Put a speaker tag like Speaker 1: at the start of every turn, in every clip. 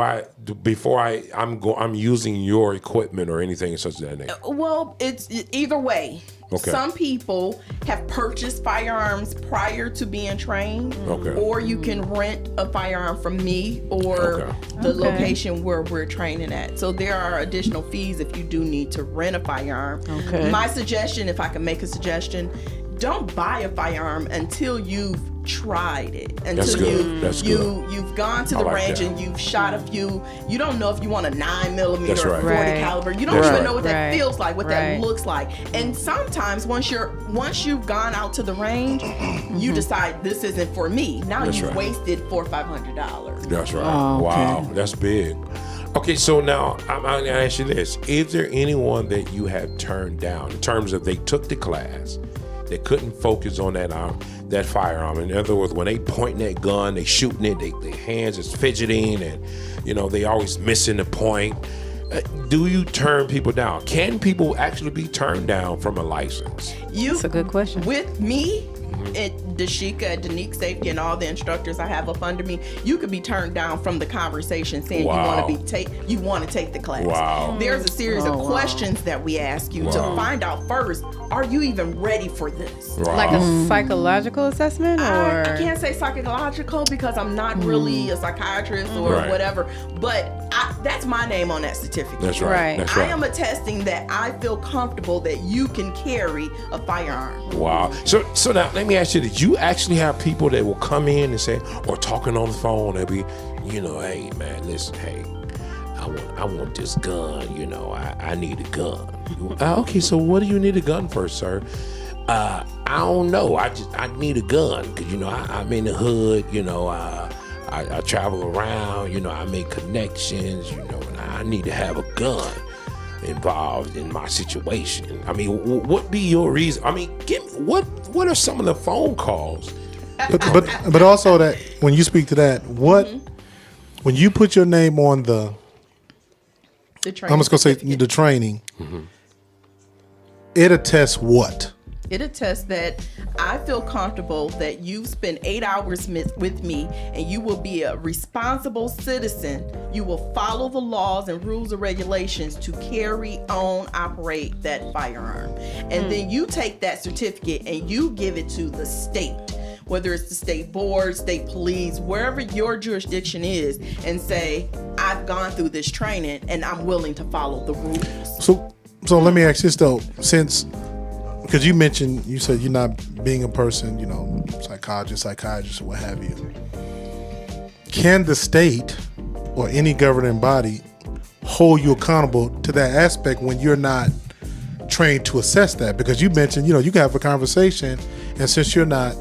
Speaker 1: I'm using your equipment or anything such as that nature?
Speaker 2: Well, it's either way.
Speaker 1: Okay.
Speaker 2: Some people have purchased firearms prior to being trained, or you can rent a firearm from me or the location where we're training at. So there are additional fees if you do need to rent a firearm.
Speaker 3: Okay.
Speaker 2: My suggestion, if I can make a suggestion, don't buy a firearm until you've tried it. Until you've gone to the range and you've shot a few. You don't know if you want a 9mm or 40 caliber. You don't even know what that feels like, what that looks like. And sometimes once you've gone out to the range, you decide this isn't for me. Now you've wasted $400 or $500.
Speaker 1: That's right. Oh, okay. Wow, that's big. Okay, so now I'm going to ask you this. Is there anyone that you have turned down in terms of they took the class, they couldn't focus on that firearm? In other words, when they pointing that gun, they shooting it, their hands is fidgeting, and they always missing the point. Do you turn people down? Can people actually be turned down from a license?
Speaker 3: That's a good question.
Speaker 2: With me, at Dashika, Danique Safety, and all the instructors I have up under me, you could be turned down from the conversation saying you want to take the class.
Speaker 1: Wow.
Speaker 2: There's a series of questions that we ask you to find out first, are you even ready for this?
Speaker 1: Wow.
Speaker 3: Like a psychological assessment? Or
Speaker 2: I can't say psychological because I'm not really a psychiatrist or whatever, but that's my name on that certificate.
Speaker 1: That's right. That's right.
Speaker 2: I am attesting that I feel comfortable that you can carry a firearm.
Speaker 1: Wow. So now let me ask you, did you actually have people that will come in and say, or talking on the phone, they'll be, hey man, listen, hey, I want this gun, I need a gun. Okay, so what do you need a gun for, sir? I don't know. I need a gun because I'm in the hood. I travel around. I make connections. And I need to have a gun involved in my situation. I mean, what be your reason? I mean, give me, what are some of the phone calls?
Speaker 4: But also that when you speak to that, when you put your name on the training, I'm just gonna say the training, it attests what?
Speaker 2: It attests that I feel comfortable that you've spent 8 hours with me and you will be a responsible citizen. You will follow the laws and rules and regulations to carry, own, operate that firearm. And then you take that certificate and you give it to the state, whether it's the state board, state police, wherever your jurisdiction is, and say, I've gone through this training and I'm willing to follow the rules.
Speaker 4: So let me ask this though, because you said you're not being a person, psychologist, or what have you. Can the state or any governing body hold you accountable to that aspect when you're not trained to assess that? Because you mentioned, you can have a conversation, and since you're not,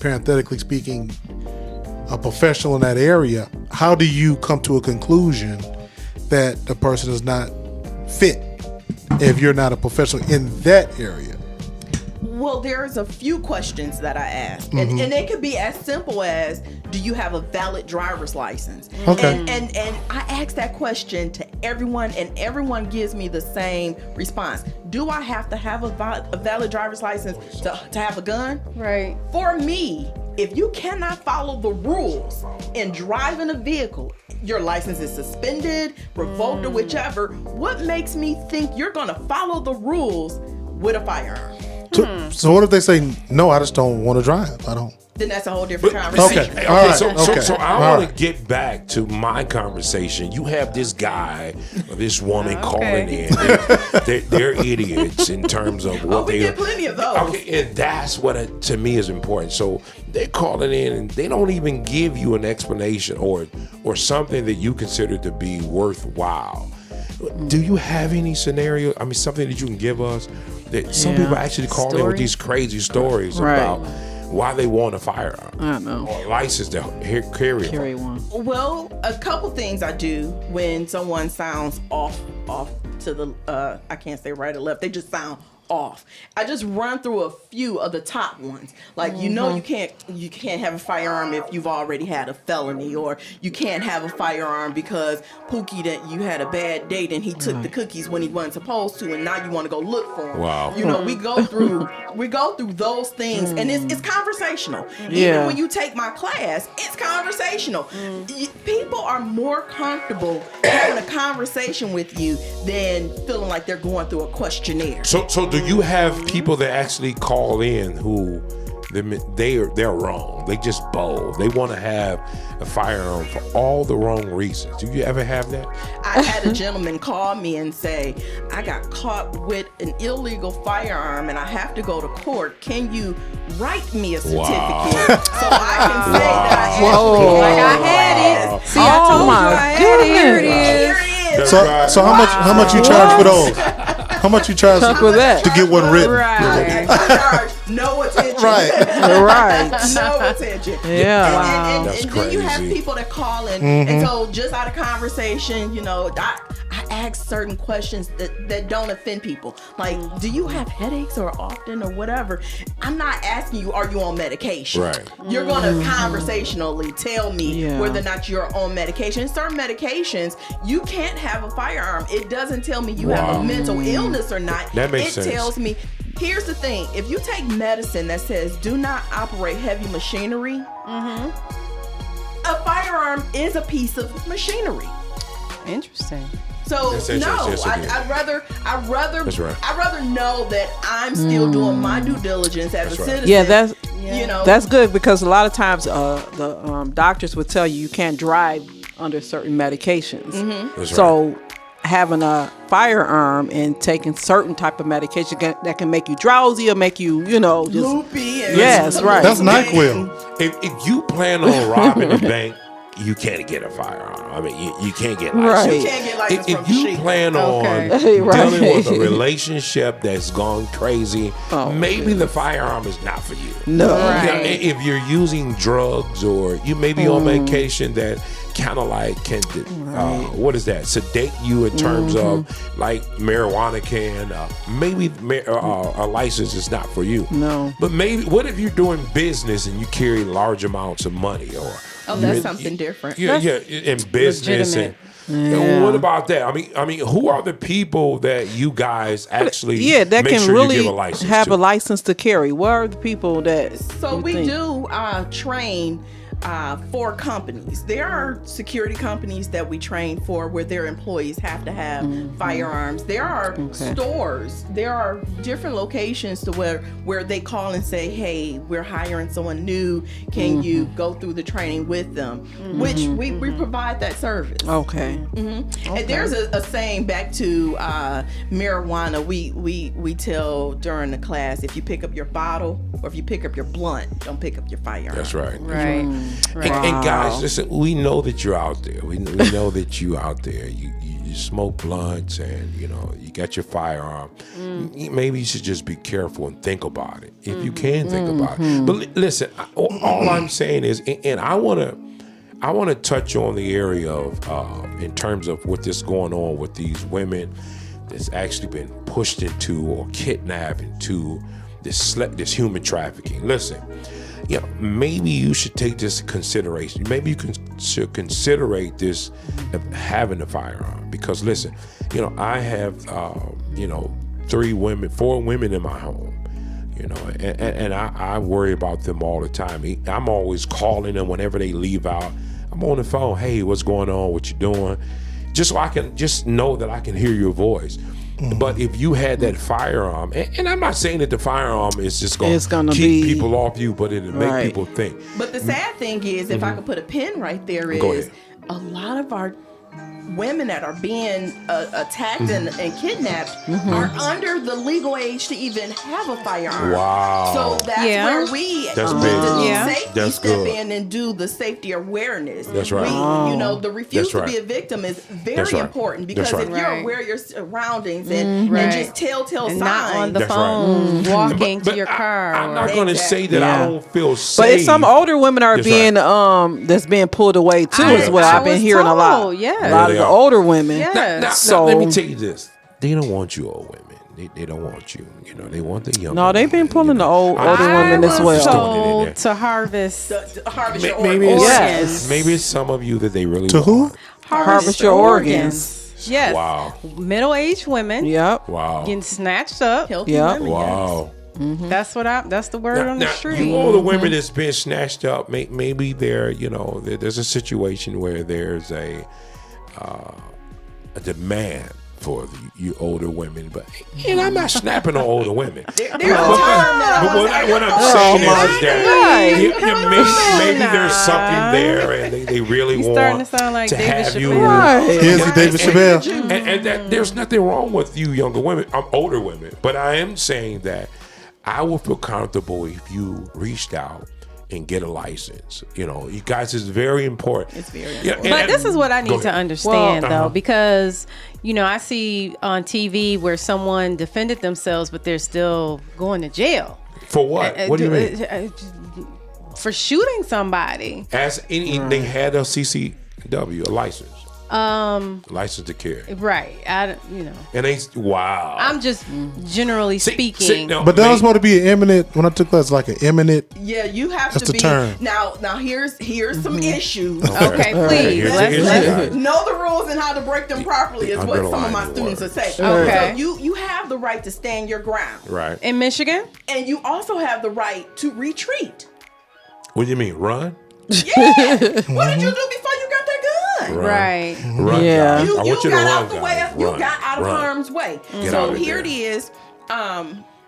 Speaker 4: parenthetically speaking, a professional in that area, how do you come to a conclusion that the person is not fit if you're not a professional in that area?
Speaker 2: Well, there's a few questions that I ask, and it could be as simple as, do you have a valid driver's license?
Speaker 4: Okay.
Speaker 2: And I ask that question to everyone, and everyone gives me the same response. Do I have to have a valid driver's license to have a gun?
Speaker 3: Right.
Speaker 2: For me, if you cannot follow the rules in driving a vehicle, your license is suspended, revoked, or whichever, what makes me think you're going to follow the rules with a firearm?
Speaker 4: So what if they say, no, I just don't want to drive? I don't.
Speaker 2: Then that's a whole different conversation.
Speaker 4: Okay.
Speaker 1: So I want to get back to my conversation. You have this guy or this woman calling in. They're idiots in terms of what
Speaker 2: we get plenty of those.
Speaker 1: Okay, and that's what to me is important. So they're calling in and they don't even give you an explanation or something that you consider to be worthwhile. Do you have any scenario? I mean, something that you can give us that some people actually call in with these crazy stories about why they want a firearm.
Speaker 3: I don't know.
Speaker 1: Or a license to carry
Speaker 3: one.
Speaker 2: Well, a couple things I do when someone sounds off to the, I can't say right or left. They just sound off. I just run through a few of the top ones. Like, you can't have a firearm if you've already had a felony, or you can't have a firearm because Pookie, that you had a bad date and he took the cookies when he wasn't supposed to, and now you want to go look for him.
Speaker 1: Wow.
Speaker 2: You know, we go through those things, and it's conversational. Even when you take my class, it's conversational. People are more comfortable having a conversation with you than feeling like they're going through a questionnaire.
Speaker 1: So do you have people that actually call in who they're wrong? They just bold. They want to have a firearm for all the wrong reasons. Do you ever have that?
Speaker 2: I had a gentleman call me and say, I got caught with an illegal firearm and I have to go to court. Can you write me a certificate so I can say that I actually
Speaker 3: had it. See, I told you I had it. Here it is.
Speaker 2: Here it is.
Speaker 4: So how much you charge for those? How much you charge for
Speaker 3: that
Speaker 4: to get one written?
Speaker 3: Right.
Speaker 2: I charge no attention.
Speaker 3: Right.
Speaker 2: No attention.
Speaker 3: Yeah.
Speaker 2: And
Speaker 1: That's
Speaker 2: then you have
Speaker 1: crazy.
Speaker 2: people that call in, and so just out of conversation, you know, I ask certain questions that don't offend people. Like, do you have headaches or often or whatever? I'm not asking you, are you on medication?
Speaker 1: Right.
Speaker 2: You're going to conversationally tell me whether or not you're on medication. Certain medications, you can't have a firearm. It doesn't tell me you have a mental illness or not.
Speaker 1: That makes sense.
Speaker 2: It tells me. Here's the thing. If you take medicine that says do not operate heavy machinery, a firearm is a piece of machinery.
Speaker 3: Interesting.
Speaker 2: So
Speaker 1: That's interesting.
Speaker 2: no,
Speaker 1: Yes, it is.
Speaker 2: I'd rather
Speaker 1: That's right.
Speaker 2: I'd rather know that I'm still doing my due diligence as
Speaker 1: That's
Speaker 2: a
Speaker 1: right.
Speaker 2: citizen.
Speaker 5: Yeah, that's
Speaker 2: you know,
Speaker 5: that's good, because a lot of times the doctors would tell you can't drive under certain medications.
Speaker 1: That's
Speaker 5: So having a firearm and taking certain type of medication that can make you drowsy or make you, you know, just
Speaker 2: loopy. And
Speaker 5: Yes, right.
Speaker 4: That's NyQuil.
Speaker 1: If you plan on robbing a bank, you can't get a firearm. I mean, you can't get licensed.
Speaker 5: Right.
Speaker 2: You can't get licensed
Speaker 1: If
Speaker 2: from
Speaker 1: you
Speaker 2: Dashika.
Speaker 1: plan on
Speaker 5: Okay.
Speaker 1: dealing with a
Speaker 5: Right.
Speaker 1: relationship that's gone crazy, maybe the firearm is not for you.
Speaker 5: no.
Speaker 3: Right.
Speaker 1: Yeah, if you're using drugs or you may be on medication that kind of like can, what is that? Sedate you in terms of like marijuana can. Maybe a license is not for you.
Speaker 5: No.
Speaker 1: But maybe, what if you're doing business and you carry large amounts of money, or
Speaker 2: that's something different.
Speaker 1: Yeah, in business
Speaker 3: legitimate.
Speaker 1: and what about that? I mean, who are the people that you guys actually
Speaker 5: Yeah, that
Speaker 1: make
Speaker 5: can
Speaker 1: sure
Speaker 5: really
Speaker 1: you give a license
Speaker 5: have
Speaker 1: to?
Speaker 5: a license to carry. What are the people that?
Speaker 2: So
Speaker 5: you
Speaker 2: we
Speaker 5: think?
Speaker 2: do train for companies. There are security companies that we train for where their employees have to have firearms. There are stores. There are different locations to where they call and say, "Hey, we're hiring someone new. Can you go through the training with them?" Which we provide that service.
Speaker 5: Okay.
Speaker 2: And there's a saying back to marijuana. We tell during the class, if you pick up your bottle or if you pick up your blunt, don't pick up your firearm.
Speaker 1: That's right.
Speaker 3: Right.
Speaker 1: And guys, listen, we know that you're out there. We know that you out there. You smoke blunts and, you know, you got your firearm. Maybe you should just be careful and think about it. If you can think about it. But listen, all I'm saying is, and I want to touch on the area of, in terms of what is going on with these women that's actually been pushed into or kidnapped into this human trafficking. Listen, you know, maybe you should take this into consideration. Maybe you should consider this of having a firearm, because listen, you know, I have, you know, 4 women in my home, you know, and I worry about them all the time. I'm always calling them whenever they leave out. I'm on the phone. Hey, what's going on? What you doing? Just so I can just know that I can hear your voice. But if you had that firearm, and I'm not saying that the firearm is just going to keep people off you, but it'll make people think.
Speaker 2: But the sad thing is, if I could put a pin right there, is a lot of our women that are being attacked and kidnapped are under the legal age to even have a firearm.
Speaker 1: Wow.
Speaker 2: So that's where we
Speaker 1: That's
Speaker 2: with
Speaker 1: big.
Speaker 2: the safety
Speaker 1: That's
Speaker 2: step
Speaker 1: good.
Speaker 2: in and do the safety awareness.
Speaker 1: That's right.
Speaker 2: We, you know, the refuse
Speaker 1: That's
Speaker 2: to
Speaker 1: right.
Speaker 2: be a victim is very
Speaker 1: That's right.
Speaker 2: important, because
Speaker 1: That's
Speaker 2: if
Speaker 1: right.
Speaker 2: you're aware of your surroundings and
Speaker 3: Right.
Speaker 2: just telltale
Speaker 3: And
Speaker 2: signs.
Speaker 3: not on the
Speaker 1: That's
Speaker 3: phone,
Speaker 1: right.
Speaker 3: walking
Speaker 1: But
Speaker 3: to your car.
Speaker 1: I'm not
Speaker 3: or-
Speaker 1: going to say that I don't feel safe.
Speaker 5: But some older women are
Speaker 1: That's
Speaker 5: being that's being pulled away too, as well. I've been hearing a lot.
Speaker 3: Yeah.
Speaker 5: A lot of
Speaker 1: they
Speaker 5: the
Speaker 1: are.
Speaker 5: older women.
Speaker 3: Yeah.
Speaker 1: Now,
Speaker 5: So-
Speaker 1: let me tell you this. They don't want you old women. they don't want you. You know, they want the young.
Speaker 5: No, they've been pulling the older
Speaker 3: I
Speaker 5: women as
Speaker 3: was
Speaker 5: well.
Speaker 1: there.
Speaker 3: told to harvest
Speaker 2: Harvest your
Speaker 1: Maybe
Speaker 2: organs.
Speaker 5: Yes.
Speaker 1: maybe it's some of you that they really
Speaker 4: To who?
Speaker 1: want.
Speaker 5: Harvest your organs.
Speaker 3: Yes.
Speaker 1: Wow.
Speaker 3: Middle-aged women
Speaker 5: Yep.
Speaker 1: Wow.
Speaker 3: getting snatched up.
Speaker 2: Healthy
Speaker 5: Yeah.
Speaker 2: women,
Speaker 1: Wow.
Speaker 3: That's the word on the street.
Speaker 1: You older women that's been snatched up, maybe there, you know, there's a situation where there's a demand for you older women, but and I'm not snapping on older women.
Speaker 2: There's a term that
Speaker 1: But what I'm saying is that maybe there's something there, and they really
Speaker 3: He's
Speaker 1: want
Speaker 3: starting to sound like David
Speaker 1: have you.
Speaker 3: Chappelle.
Speaker 5: Right.
Speaker 4: Here's David Chappelle.
Speaker 1: And that there's nothing wrong with you younger women. I'm older women, but I am saying that I would feel comfortable if you reached out and get a license. You know, you guys, is very important.
Speaker 2: It's very
Speaker 1: Yeah,
Speaker 2: important.
Speaker 3: But this is what I need to understand,
Speaker 1: Well,
Speaker 3: though, because, you know, I see on TV where someone defended themselves, but they're still going to jail.
Speaker 1: For what? What do you mean?
Speaker 3: For shooting somebody.
Speaker 1: As any, they had a CCW, a license. License to carry.
Speaker 3: Right. You know.
Speaker 1: And they, wow.
Speaker 3: I'm just generally speaking.
Speaker 1: no,
Speaker 4: But that was supposed to be an eminent. When I took class, like an eminent.
Speaker 2: Yeah, you have
Speaker 4: That's
Speaker 2: to
Speaker 4: the
Speaker 2: be.
Speaker 4: term.
Speaker 2: Now here's some issues.
Speaker 3: Okay, please.
Speaker 1: Here's the
Speaker 3: Let's
Speaker 1: issue.
Speaker 2: Know the rules and how to break them properly is what some of my
Speaker 1: Underline the
Speaker 2: students
Speaker 1: word.
Speaker 2: are saying.
Speaker 3: Okay.
Speaker 2: So you have the right to stand your ground.
Speaker 1: Right.
Speaker 3: in Michigan.
Speaker 2: And you also have the right to retreat.
Speaker 1: What do you mean? Run?
Speaker 2: Yeah. What did you do before you got that gun?
Speaker 1: Run.
Speaker 3: Right.
Speaker 1: Run,
Speaker 5: Yeah.
Speaker 1: guys.
Speaker 2: You
Speaker 1: I want you to
Speaker 2: got
Speaker 1: run,
Speaker 2: out the
Speaker 1: guys.
Speaker 2: way. You
Speaker 1: Run.
Speaker 2: got out of
Speaker 1: Run.
Speaker 2: harm's way.
Speaker 1: Get
Speaker 2: So
Speaker 1: out of
Speaker 2: here
Speaker 1: there.
Speaker 2: it is.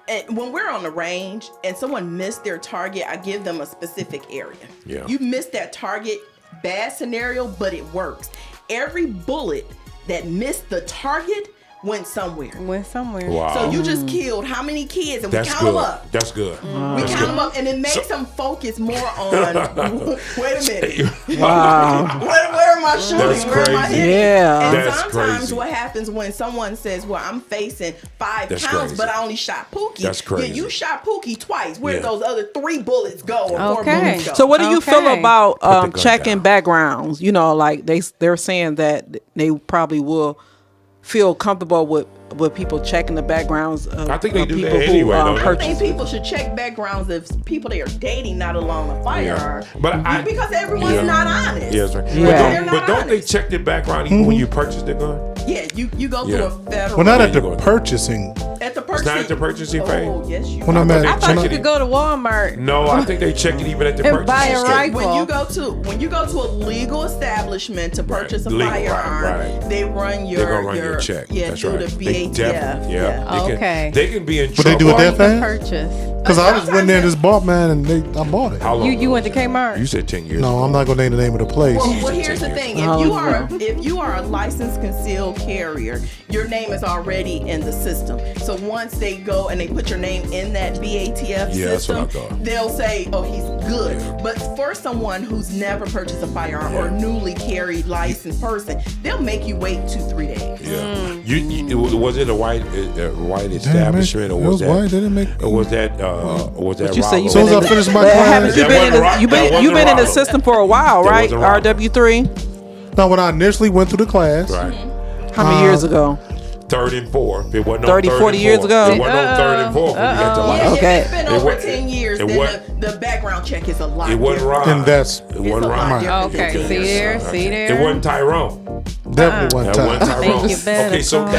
Speaker 2: And when we're on the range and someone missed their target, I give them a specific area.
Speaker 1: Yeah.
Speaker 2: You missed that target, bad scenario, but it works. Every bullet that missed the target went somewhere.
Speaker 1: Wow.
Speaker 2: So you just killed how many kids? And
Speaker 1: That's
Speaker 2: we count
Speaker 1: good.
Speaker 2: them up.
Speaker 1: That's good.
Speaker 2: We
Speaker 1: That's
Speaker 2: count
Speaker 1: good.
Speaker 2: them up, and it makes them focus more on. Wait a minute.
Speaker 5: Wow.
Speaker 2: Where am I shooting?
Speaker 1: That's
Speaker 2: Where am I
Speaker 1: crazy.
Speaker 2: hitting?
Speaker 5: Yeah.
Speaker 2: And
Speaker 1: That's
Speaker 2: sometimes
Speaker 1: crazy.
Speaker 2: what happens when someone says, "Well, I'm facing 5
Speaker 1: That's
Speaker 2: pounds,
Speaker 1: crazy.
Speaker 2: but I only shot Pookie."
Speaker 1: That's crazy.
Speaker 2: Yeah, you shot Pookie twice. Where
Speaker 1: Yeah.
Speaker 2: did those other 3 bullets go? Or 4
Speaker 3: Okay.
Speaker 2: bullets go?
Speaker 5: So what do you feel
Speaker 3: Okay.
Speaker 5: about
Speaker 1: Put the gun
Speaker 5: checking
Speaker 1: down.
Speaker 5: backgrounds? You know, like they're saying that they probably will feel comfortable with people checking the backgrounds of,
Speaker 1: I think they
Speaker 5: of
Speaker 1: do that
Speaker 5: people
Speaker 1: anyway,
Speaker 5: who
Speaker 1: don't they?
Speaker 2: I
Speaker 5: purchase.
Speaker 2: think people should check backgrounds of people they are dating, not alone a firearm.
Speaker 1: But
Speaker 2: Because everyone's not honest.
Speaker 1: Yes, right.
Speaker 5: Yeah.
Speaker 1: But don't they check the background even when you purchase the gun?
Speaker 2: Yeah, you go
Speaker 1: Yeah.
Speaker 2: through a federal.
Speaker 4: Well, not at
Speaker 1: you
Speaker 4: the
Speaker 1: going?
Speaker 4: purchasing.
Speaker 2: at the
Speaker 1: It's
Speaker 2: purchasing.
Speaker 1: not at the purchasing phase?
Speaker 2: Oh, yes, you.
Speaker 4: When I'm
Speaker 1: I
Speaker 4: at,
Speaker 1: thought
Speaker 3: I
Speaker 1: Check
Speaker 3: thought you
Speaker 1: it.
Speaker 3: could go to Walmart.
Speaker 1: No, I think they check it even at the
Speaker 3: And buy
Speaker 1: purchasing
Speaker 3: a
Speaker 1: stage.
Speaker 3: rifle.
Speaker 2: When you go to a legal establishment to purchase a
Speaker 1: Legal, right,
Speaker 2: firearm,
Speaker 1: right.
Speaker 2: they run your
Speaker 1: They're gonna run your check.
Speaker 2: Yeah,
Speaker 1: That's
Speaker 2: through
Speaker 1: right.
Speaker 2: the
Speaker 1: They
Speaker 2: BATF.
Speaker 1: definitely, yeah.
Speaker 3: Okay.
Speaker 1: They can be in
Speaker 4: But
Speaker 1: trouble.
Speaker 4: they do it
Speaker 3: Or
Speaker 4: that
Speaker 3: you can
Speaker 4: fast?
Speaker 3: purchase.
Speaker 4: Because I just went there and just bought mine and I bought it.
Speaker 1: How long
Speaker 3: You
Speaker 1: ago
Speaker 3: went to
Speaker 1: was that?
Speaker 3: Kmart?
Speaker 1: You said 10 years
Speaker 4: No,
Speaker 1: ago.
Speaker 4: I'm not gonna name the name of the place.
Speaker 2: Well, here's the thing: if you are a licensed concealed carrier, your name is already in the system. So once they go and they put your name in that BATF
Speaker 1: Yeah, that's what I
Speaker 2: system,
Speaker 1: thought.
Speaker 2: they'll say, "Oh, he's good."
Speaker 1: Yeah.
Speaker 2: But for someone who's never purchased a firearm or newly carried licensed person, they'll make you wait 2-3 days.
Speaker 1: Yeah. Was it a white establishment or
Speaker 4: It was
Speaker 1: was that?
Speaker 4: white. They didn't make.
Speaker 1: Or was that? Was that?
Speaker 5: You say you
Speaker 1: Rollo?
Speaker 4: So as I
Speaker 5: been in
Speaker 4: finish my
Speaker 5: but
Speaker 4: class,
Speaker 5: haven't you
Speaker 1: That
Speaker 5: been
Speaker 1: wasn't
Speaker 5: in
Speaker 1: Rollo.
Speaker 5: the, you've
Speaker 1: That
Speaker 5: been
Speaker 1: wasn't
Speaker 5: in the
Speaker 1: Rollo.
Speaker 5: system for a while,
Speaker 1: That
Speaker 5: right?
Speaker 1: wasn't Rollo.
Speaker 5: RW3.
Speaker 4: now when I initially went through the class,
Speaker 1: Right.
Speaker 5: How many years ago?
Speaker 1: Third and fourth. It wasn't
Speaker 5: 30,
Speaker 1: no third
Speaker 5: 40
Speaker 1: and
Speaker 5: years
Speaker 1: fourth.
Speaker 5: ago?
Speaker 1: It wasn't no third and fourth when you got the
Speaker 2: Yeah,
Speaker 1: license.
Speaker 5: Okay.
Speaker 2: if it's been
Speaker 1: It
Speaker 2: over
Speaker 1: wa-
Speaker 2: 10 years,
Speaker 1: it
Speaker 2: then
Speaker 1: wa-
Speaker 2: the background check is a lot.
Speaker 1: It wasn't
Speaker 2: different.
Speaker 1: right.
Speaker 4: and that's
Speaker 1: It wasn't
Speaker 2: It's a lot
Speaker 1: right.
Speaker 2: different.
Speaker 3: Okay, see there, see there.
Speaker 1: It wasn't Tyrone.
Speaker 4: definitely one
Speaker 1: That
Speaker 4: time.
Speaker 1: wasn't Tyrone.
Speaker 3: Think you better
Speaker 1: Okay, so
Speaker 3: call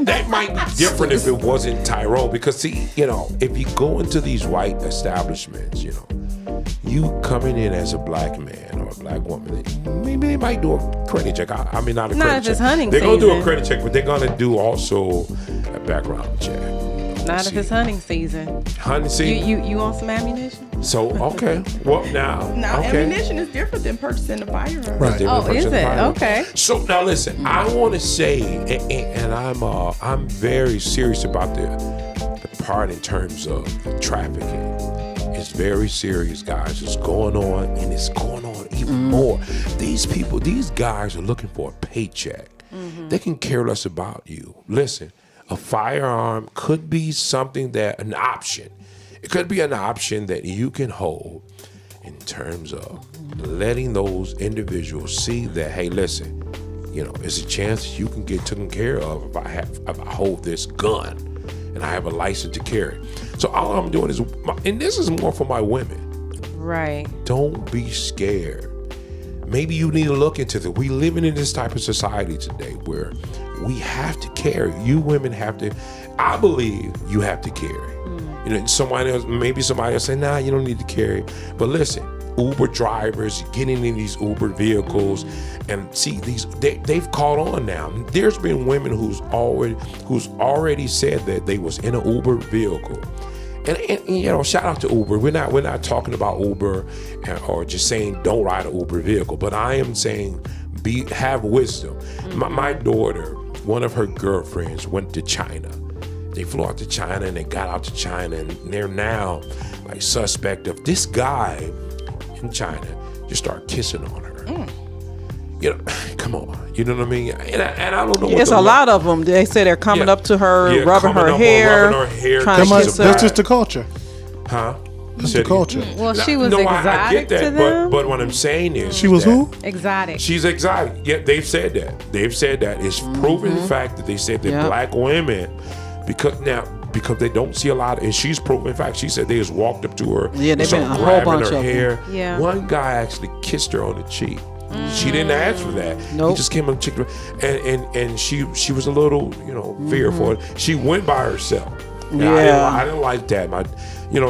Speaker 1: that might be different if it wasn't Tyrone, because see, if you go into these white establishments, you coming in as a black man or a black woman, maybe they might do a credit check. I mean, not a
Speaker 3: Not
Speaker 1: credit
Speaker 3: if
Speaker 1: check.
Speaker 3: it's hunting
Speaker 1: They're gonna do a
Speaker 3: season.
Speaker 1: credit check, but they're gonna do also a background check.
Speaker 3: Not if it's hunting season.
Speaker 1: Hunting season.
Speaker 3: You want some ammunition?
Speaker 1: So okay, well now,
Speaker 2: Now,
Speaker 1: okay.
Speaker 2: ammunition is different than purchasing a firearm.
Speaker 4: Right.
Speaker 1: Different
Speaker 3: Oh, is
Speaker 1: person
Speaker 3: it?
Speaker 1: firearm.
Speaker 3: Okay.
Speaker 1: So now listen, I want to say, and I'm very serious about the part in terms of trafficking. It's very serious, guys. It's going on, and it's going on even more. These people, these guys are looking for a paycheck. They can care less about you. Listen, a firearm could be an option. It could be an option that you can hold in terms of letting those individuals see that, hey, listen, it's a chance you can get taken care of if I hold this gun and I have a license to carry. So all I'm doing is, and this is more for my women.
Speaker 3: Right.
Speaker 1: Don't be scared. Maybe you need to look into this. We living in this type of society today where we have to carry. You women have to. I believe you have to carry. Maybe somebody else say, nah, you don't need to carry. But listen, Uber drivers getting in these Uber vehicles, and see they've caught on now. There's been women who's already said that they was in an Uber vehicle. And shout out to Uber. We're not talking about Uber or just saying don't ride an Uber vehicle, but I am saying have wisdom. My daughter, one of her girlfriends went to China. They flew out to China and they got out to China, and they're now like suspect of this guy in China just start kissing on her. Come on, you know what I mean? And I don't know.
Speaker 5: It's a lot of them. They say they're coming up to her, rubbing her hair, trying to kiss her.
Speaker 4: That's just the culture.
Speaker 1: Huh?
Speaker 4: That's the culture.
Speaker 3: Well, she was exotic
Speaker 1: I get that,
Speaker 3: to them.
Speaker 1: but what I'm saying is
Speaker 4: she was who?
Speaker 3: Exotic.
Speaker 1: She's exotic. Yeah, they've said that. It's proven fact that they said that black women, because they don't see a lot, and she's proven fact. She said they just walked up to her,
Speaker 5: they've been a whole
Speaker 1: grabbing
Speaker 5: bunch
Speaker 1: her
Speaker 5: of
Speaker 1: hair.
Speaker 5: them.
Speaker 3: Yeah.
Speaker 1: One guy actually kissed her on the cheek. She didn't ask for that.
Speaker 5: Nope.
Speaker 1: He just came on the cheek, and she was a little fearful. She went by herself. I didn't like that.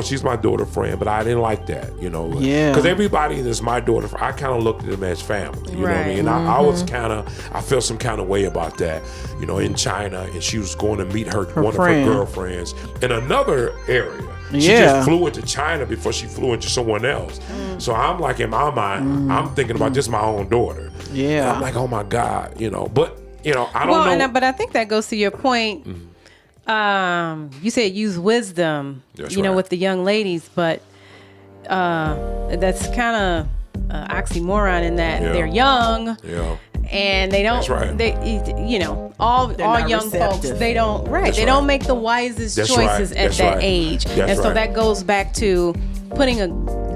Speaker 1: She's my daughter friend, but I didn't like that. Because everybody is my daughter. I kind of looked at them as family. You know what I mean? And I was I felt some kind of way about that. In China, and she was going to meet one of her girlfriends in another area. She just flew into China before she flew into someone else. So I'm like, in my mind, I'm thinking about this my own daughter.
Speaker 5: Yeah.
Speaker 1: And I'm like, oh my God, but I don't know.
Speaker 3: But I think that goes to your point. You said use wisdom,
Speaker 1: That's
Speaker 3: with the young ladies, but that's kind of oxymoron in that they're young.
Speaker 1: Yeah.
Speaker 3: And they don't.
Speaker 1: That's right.
Speaker 3: They, all young folks. They don't. Right. They don't make the wisest choices at that age. So that goes back to putting a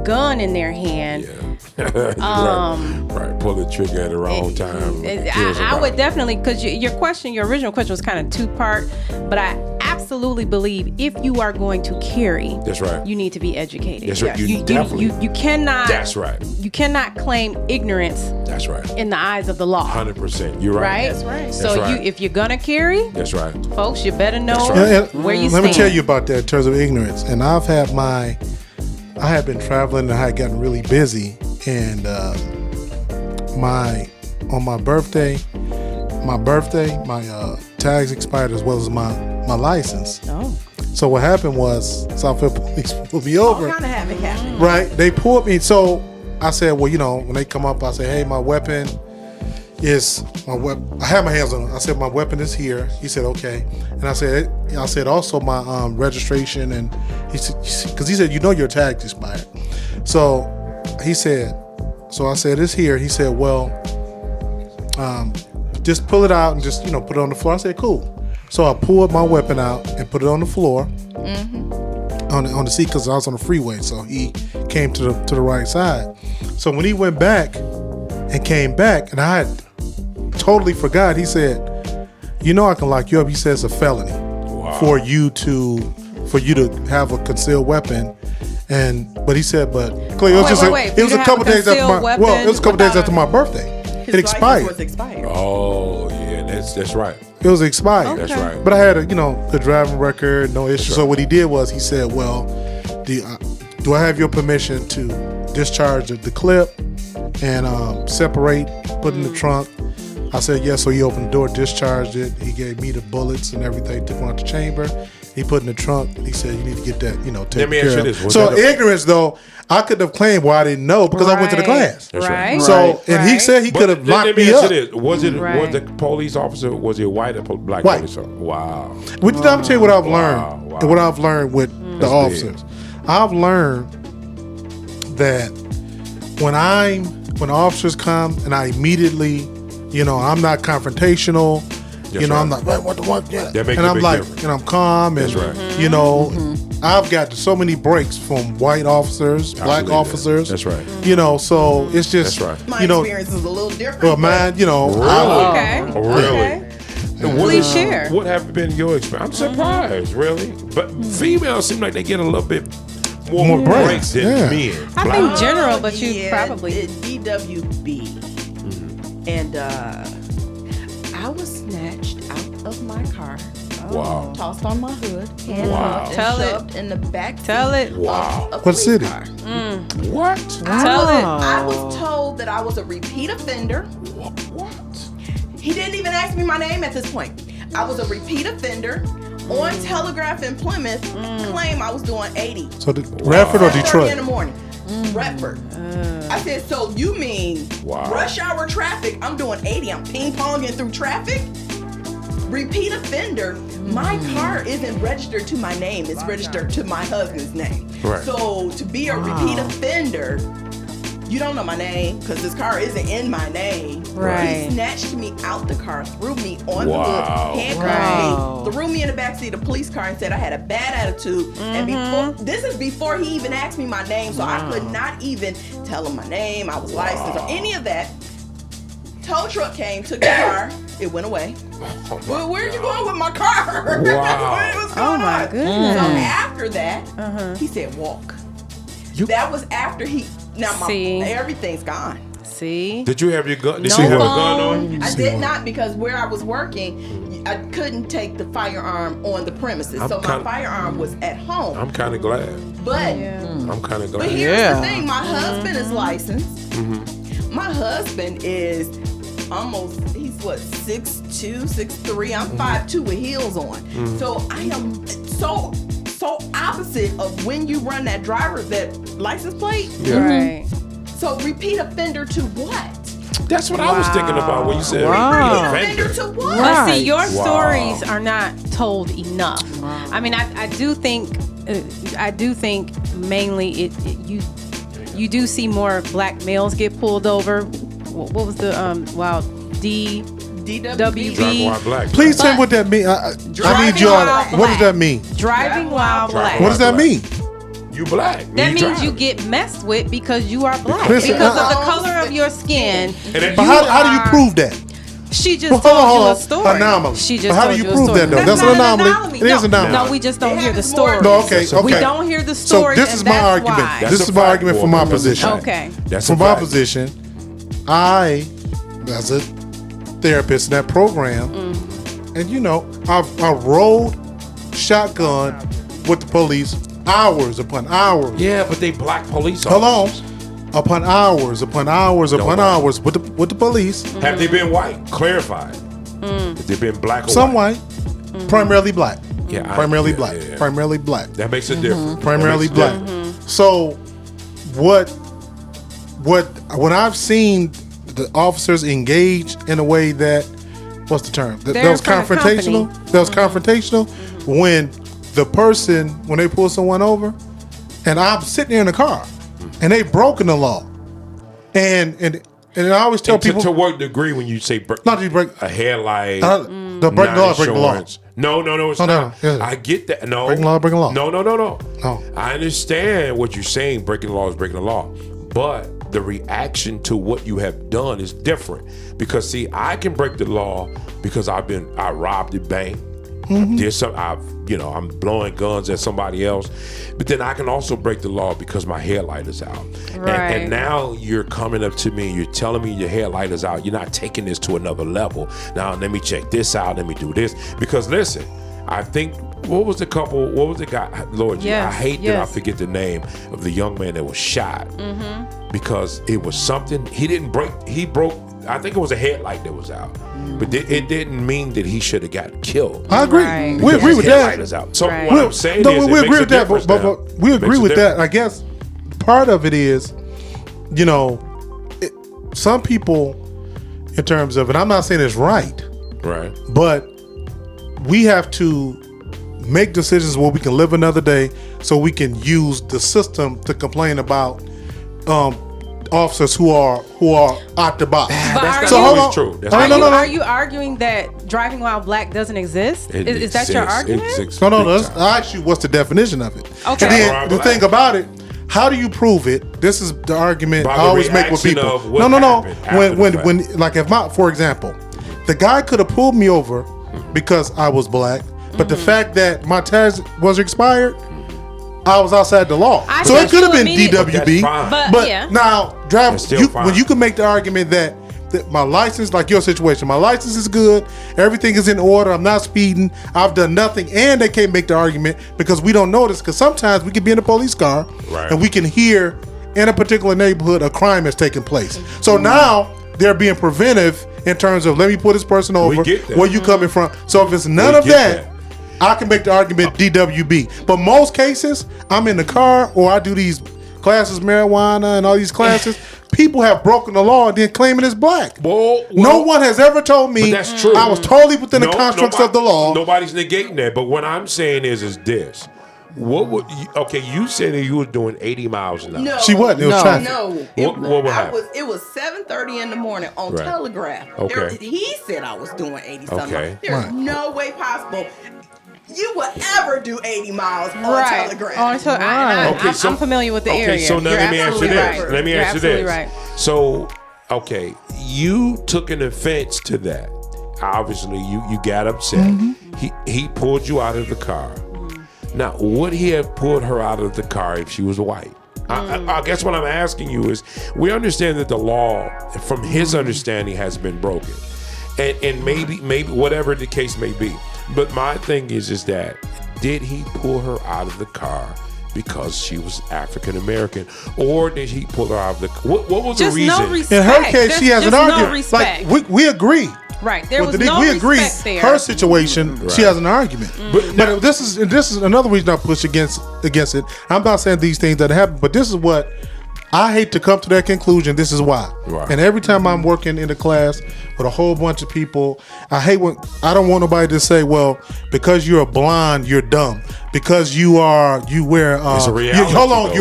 Speaker 3: gun in their hand.
Speaker 1: Yeah. Right. Pull the trigger at the wrong time.
Speaker 3: I would definitely, because your original question was kind of two-part, but I absolutely believe if you are going to carry,
Speaker 1: that's right,
Speaker 3: you need to be educated.
Speaker 1: That's right. You
Speaker 3: cannot.
Speaker 1: That's right.
Speaker 3: You cannot claim ignorance.
Speaker 1: That's right.
Speaker 3: In the eyes of the law.
Speaker 1: 100%. You're right.
Speaker 3: Right.
Speaker 2: That's right.
Speaker 3: So if you're gonna carry,
Speaker 1: that's right,
Speaker 3: folks, you better know where you stand.
Speaker 4: Let me tell you about that in terms of ignorance. And I had been traveling and I had gotten really busy, and on my birthday, my tags expired as well as my license.
Speaker 3: Oh.
Speaker 4: So what happened was Southfield Police pulled me over.
Speaker 2: All kind of happening.
Speaker 4: Right. They pulled me. So I said, well, when they come up, I say, hey, my weapon is my weapon. I have my hands on it. I said, my weapon is here. He said, okay. And I said also my registration, and he said, because he said, your tag's expired. So he said, I said, it's here. He said, well, just pull it out and just, put it on the floor. I said, cool. So I pulled my weapon out and put it on the floor, on the seat, because I was on the freeway. So he came to the right side. So when he went back and came back, and I had totally forgot, he said, I can lock you up. He says it's a felony for you to have a concealed weapon. But he said, it was a couple days after my birthday.
Speaker 2: His
Speaker 4: it expired.
Speaker 2: Was expired.
Speaker 1: Oh yeah, that's right.
Speaker 4: It was expired.
Speaker 3: Okay.
Speaker 1: That's right.
Speaker 4: But I had a good driving record, no issue. So what he did was he said, well, do I have your permission to discharge the clip and separate, put in the trunk? I said yes. So he opened the door, discharged it. He gave me the bullets and everything, took one out the chamber. He put in the trunk. He said, you need to get that, taken care of. So ignorance, though, I could have claimed, well, I didn't know because I went to the class.
Speaker 1: That's right.
Speaker 4: So, and he said he could have locked me up.
Speaker 1: Was the police officer, was he a white or black police officer? Wow.
Speaker 4: Let me tell you what I've learned. Wow. What I've learned with the officers. I've learned that when officers come and I immediately, I'm not confrontational. I'm like, what? Yeah.
Speaker 1: That makes
Speaker 4: and I'm like,
Speaker 1: difference.
Speaker 4: and I'm calm, and
Speaker 1: that's right.
Speaker 4: I've got so many breaks from white officers, black officers.
Speaker 1: That's right.
Speaker 4: You know, so it's just,
Speaker 1: That's right.
Speaker 2: My
Speaker 4: you know,
Speaker 2: experience is a little different.
Speaker 4: well, mine, you know,
Speaker 3: Okay.
Speaker 1: Really?
Speaker 3: Please share.
Speaker 1: What have been your experience? I'm surprised, really. But females seem like they get a little bit more breaks than men.
Speaker 3: I think general, but you probably.
Speaker 2: DWB. And I was snatched out of my car.
Speaker 1: Wow.
Speaker 2: Tossed on my hood. And shoved in the back seat.
Speaker 3: Tell it.
Speaker 1: Wow.
Speaker 2: Of a
Speaker 4: What
Speaker 2: police
Speaker 4: city?
Speaker 2: car.
Speaker 1: What?
Speaker 3: Tell it.
Speaker 2: I was told that I was a repeat offender.
Speaker 1: What?
Speaker 2: He didn't even ask me my name at this point. I was a repeat offender. On Telegraph in Plymouth, claim I was doing 80.
Speaker 4: So Radford or
Speaker 2: 7:30
Speaker 4: Detroit?
Speaker 2: in the morning. Radford. I said, so you mean rush hour traffic? I'm doing 80. I'm ping ponging through traffic? Repeat offender. My car isn't registered to my name. It's registered to my husband's name.
Speaker 1: Right.
Speaker 2: So to be a repeat offender, you don't know my name because this car isn't in my name.
Speaker 3: Right.
Speaker 2: He snatched me out the car, threw me on the hood, handcuffed me, threw me in the backseat of the police car and said I had a bad attitude. And this is before he even asked me my name, so I could not even tell him my name, I was licensed or any of that. Tow truck came, took the car, it went away. Well, where are you going with my car?
Speaker 1: Wow.
Speaker 2: What's going
Speaker 3: my
Speaker 2: on?
Speaker 3: goodness.
Speaker 2: So after that, he said walk. That was after he. Now everything's gone.
Speaker 3: See?
Speaker 1: Did you have your gun? Did
Speaker 3: No
Speaker 1: you have a
Speaker 3: phone.
Speaker 1: gun on you?
Speaker 2: I did not because where I was working, I couldn't take the firearm on the premises. So my firearm was at home.
Speaker 1: I'm kind of glad.
Speaker 2: But
Speaker 1: I'm kind of glad.
Speaker 2: But here's the thing, my husband is licensed. My husband is he's what, 6'2", 6'3". I'm 5'2" with heels on. So I am so opposite of when you run that license plate.
Speaker 3: Right.
Speaker 2: So repeat offender to what?
Speaker 1: That's what I was thinking about when you said
Speaker 2: Repeat offender to what?
Speaker 3: But see, your stories are not told enough. I mean, I do think mainly you do see more black males get pulled over. What was the DWB?
Speaker 1: Driving while black.
Speaker 4: Please tell me what that means. I need y'all. What does that mean?
Speaker 3: Driving while black.
Speaker 4: What does that mean?
Speaker 1: You black.
Speaker 3: That means you get messed with because you are black.
Speaker 4: Listen,
Speaker 3: because of the color of your skin.
Speaker 4: But how do you prove that?
Speaker 3: She just told you a story.
Speaker 4: Anomaly.
Speaker 3: She just
Speaker 4: But how
Speaker 3: told
Speaker 4: do you
Speaker 3: a
Speaker 4: prove
Speaker 3: story.
Speaker 4: that, though? That's an anomaly. It is an anomaly.
Speaker 3: No, we just don't hear the story.
Speaker 4: No, okay.
Speaker 3: We don't hear the story.
Speaker 4: So this is my argument.
Speaker 3: Why.
Speaker 4: This is my argument from my position.
Speaker 3: Okay.
Speaker 4: From my position, I, as a therapist in that program, and you know, I rode shotgun with the police hours upon hours.
Speaker 1: Yeah, but they black police officers.
Speaker 4: Hold on. Upon hours with the police.
Speaker 1: Have they been white? Clarified. Have they been black or
Speaker 4: Some
Speaker 1: white?
Speaker 4: white, primarily black.
Speaker 1: Yeah,
Speaker 4: primarily black. Primarily black.
Speaker 1: That makes it different.
Speaker 4: Primarily black. So, when I've seen the officers engage in a way that, what's the term? That was confrontational. That was confrontational. When the person, when they pull someone over, and I'm sitting there in the car, and they've broken the law, and I always tell people
Speaker 1: to what degree when you say
Speaker 4: not to break
Speaker 1: a headlight,
Speaker 4: the break the law, break the law.
Speaker 1: No, it's not.
Speaker 4: Yeah.
Speaker 1: I get that. No,
Speaker 4: breaking law.
Speaker 1: No. I understand what you're saying. Breaking the law is breaking the law, but the reaction to what you have done is different. Because see, I can break the law because I robbed a bank. Did some, I'm blowing guns at somebody else, but then I can also break the law because my headlight is out.
Speaker 3: Right.
Speaker 1: And now you're coming up to me and you're telling me your headlight is out. You're not taking this to another level. Now let me check this out. Let me do this. Because listen, I think what was the guy? Lord, I hate that I forget the name of the young man that was shot because it was something he didn't break. He broke. I think it was a headlight that was out, but it didn't mean that he should have got killed.
Speaker 4: I agree.
Speaker 3: Right.
Speaker 4: We agree with that.
Speaker 1: Is out. So what I'm saying is,
Speaker 4: we agree with that. But we agree with that. I guess part of it is, some people, in terms of, and I'm not saying it's right, but we have to make decisions where we can live another day, so we can use the system to complain about officers who are out the box.
Speaker 1: That's
Speaker 3: so
Speaker 1: always true.
Speaker 3: Are you arguing that driving while black doesn't exist? Is that your argument?
Speaker 4: No. I asked you what's the definition of it.
Speaker 3: Okay.
Speaker 4: And then the thing about it, how do you prove it? This is the argument I always make with people. No. When like for example, the guy could have pulled me over because I was black, but the fact that my tags was expired, I was outside the law. So it could have been DWB. But now, when you can make the argument that my license, like your situation, my license is good, everything is in order, I'm not speeding, I've done nothing, and they can't make the argument because we don't notice, because sometimes we can be in a police car and we can hear in a particular neighborhood a crime has taken place. So now they're being preventive in terms of, let me put this person over, where you coming from. So if it's none of that, I can make the argument DWB. But most cases, I'm in the car or I do these classes, marijuana and all these classes, people have broken the law and then claiming it's black. Well, no one has ever told me that's true. I was totally within the constructs of the law.
Speaker 1: Nobody's negating that. But what I'm saying is this. What would you said that you were doing 80 miles an hour.
Speaker 4: No, she wasn't. It was traffic.
Speaker 2: No.
Speaker 1: What would happen?
Speaker 2: It was 7:30 in the morning on Telegraph.
Speaker 1: Okay.
Speaker 2: He said I was doing 80 something.
Speaker 1: Okay.
Speaker 2: There's no way possible you would ever do 80 miles on Telegraph.
Speaker 3: I'm familiar with the area.
Speaker 1: Okay, so now let me ask you this.
Speaker 3: Right.
Speaker 1: Let me ask you this.
Speaker 3: Right.
Speaker 1: So, you took an offense to that. Obviously, you got upset. He pulled you out of the car. Now, would he have pulled her out of the car if she was white? I guess what I'm asking you is, we understand that the law, from his understanding, has been broken. And maybe whatever the case may be. But my thing is that, did he pull her out of the car because she was African American, or did he pull her out of the car? What was
Speaker 3: just
Speaker 1: the reason?
Speaker 3: No respect.
Speaker 4: In her case, she has an argument.
Speaker 3: No respect.
Speaker 4: Like we agree.
Speaker 3: Right. There was no respect there.
Speaker 4: Her situation, she has an argument. But this is another reason I push against it. I'm not saying these things that happen, but this is what I hate to come to that conclusion. This is why. Right. And every time I'm working in a class with a whole bunch of people, I don't want nobody to say, well, because you're a blonde, you're dumb. Because you wear
Speaker 1: it's a reality,